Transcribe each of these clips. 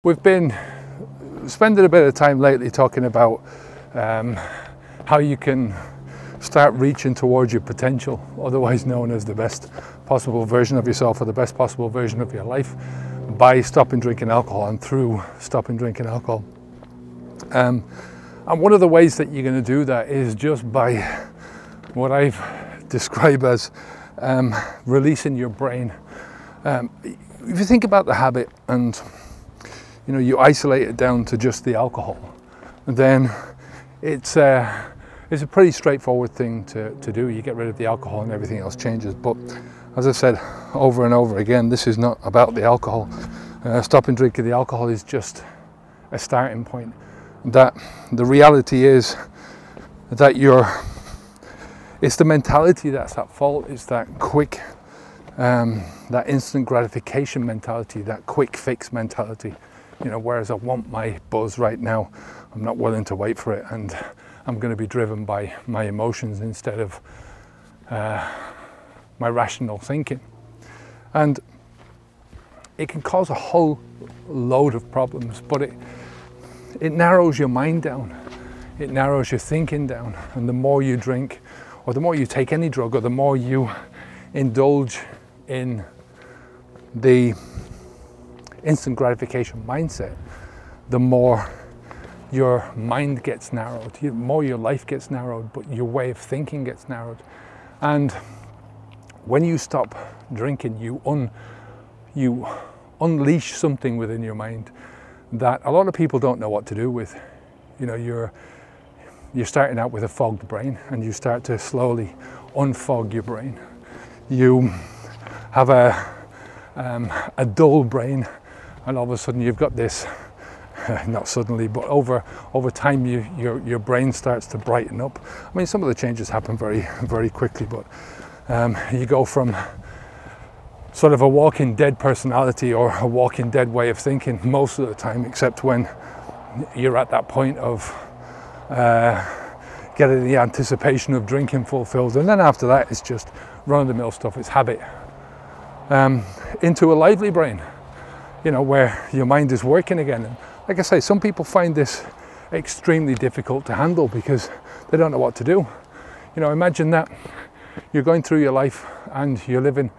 We've been spending a bit of time lately talking about how you can start reaching towards your potential, otherwise known as the best possible version of yourself or the best possible version of your life, by stopping drinking alcohol and through stopping drinking alcohol. And one of the ways that you're going to do that is just by what I've described as releasing your brain. If you think about the habit and you isolate it down to just the alcohol, then it's a pretty straightforward thing to do. You get rid of the alcohol and everything else changes. But as I said over and over again, this is not about the alcohol. Stopping drinking the alcohol is just a starting point. That the reality is that it's the mentality that's at fault. It's that quick, that instant gratification mentality, that quick fix mentality. Whereas I want my buzz right now, I'm not willing to wait for it, and I'm going to be driven by my emotions instead of my rational thinking. And it can cause a whole load of problems, but it narrows your mind down, it narrows your thinking down, and the more you drink, or the more you take any drug, or the more you indulge in the instant gratification mindset, the more your mind gets narrowed, the more your life gets narrowed, but your way of thinking gets narrowed. And when you stop drinking, you unleash something within your mind that a lot of people don't know what to do with. You're starting out with a fogged brain, and you start to slowly unfog your brain. You have a dull brain, and all of a sudden you've got this, not suddenly, but over time your brain starts to brighten up. I mean, some of the changes happen very, very quickly, but you go from sort of a walking dead personality or a walking dead way of thinking most of the time, except when you're at that point of getting the anticipation of drinking fulfilled, and then after that it's just run-of-the-mill stuff, it's habit, into a lively brain, where your mind is working again. And like I say, some people find this extremely difficult to handle because they don't know what to do. Imagine that you're going through your life and you're living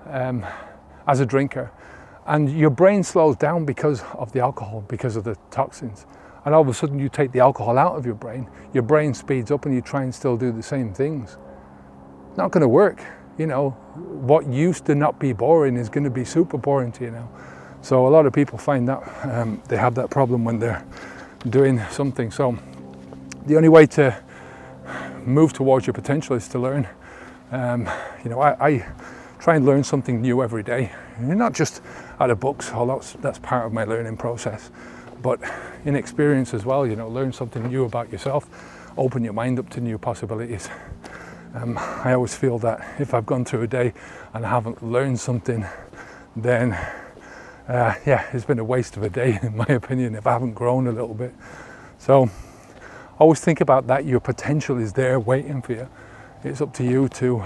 as a drinker, and your brain slows down because of the alcohol, because of the toxins, and all of a sudden you take the alcohol out of your brain speeds up, and you try and still do the same things. It's not going to work. What used to not be boring is going to be super boring to you now. So a lot of people find that they have that problem when they're doing something. So the only way to move towards your potential is to learn. I try and learn something new every day. Not just out of books, although that's part of my learning process, but in experience as well. Learn something new about yourself, open your mind up to new possibilities. I always feel that if I've gone through a day and I haven't learned something, then it's been a waste of a day, in my opinion, if I haven't grown a little bit. So always think about that. Your potential is there waiting for you. It's up to you to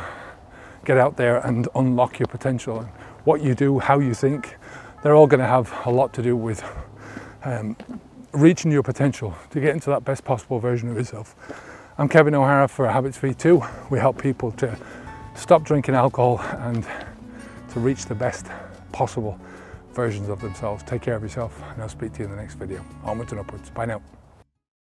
get out there and unlock your potential. And what you do, how you think, they're all going to have a lot to do with reaching your potential to get into that best possible version of yourself. I'm Kevin O'Hara for Habits V2. We help people to stop drinking alcohol and to reach the best possible versions of themselves. Take care of yourself, and I'll speak to you in the next video. Onwards and upwards. Bye now.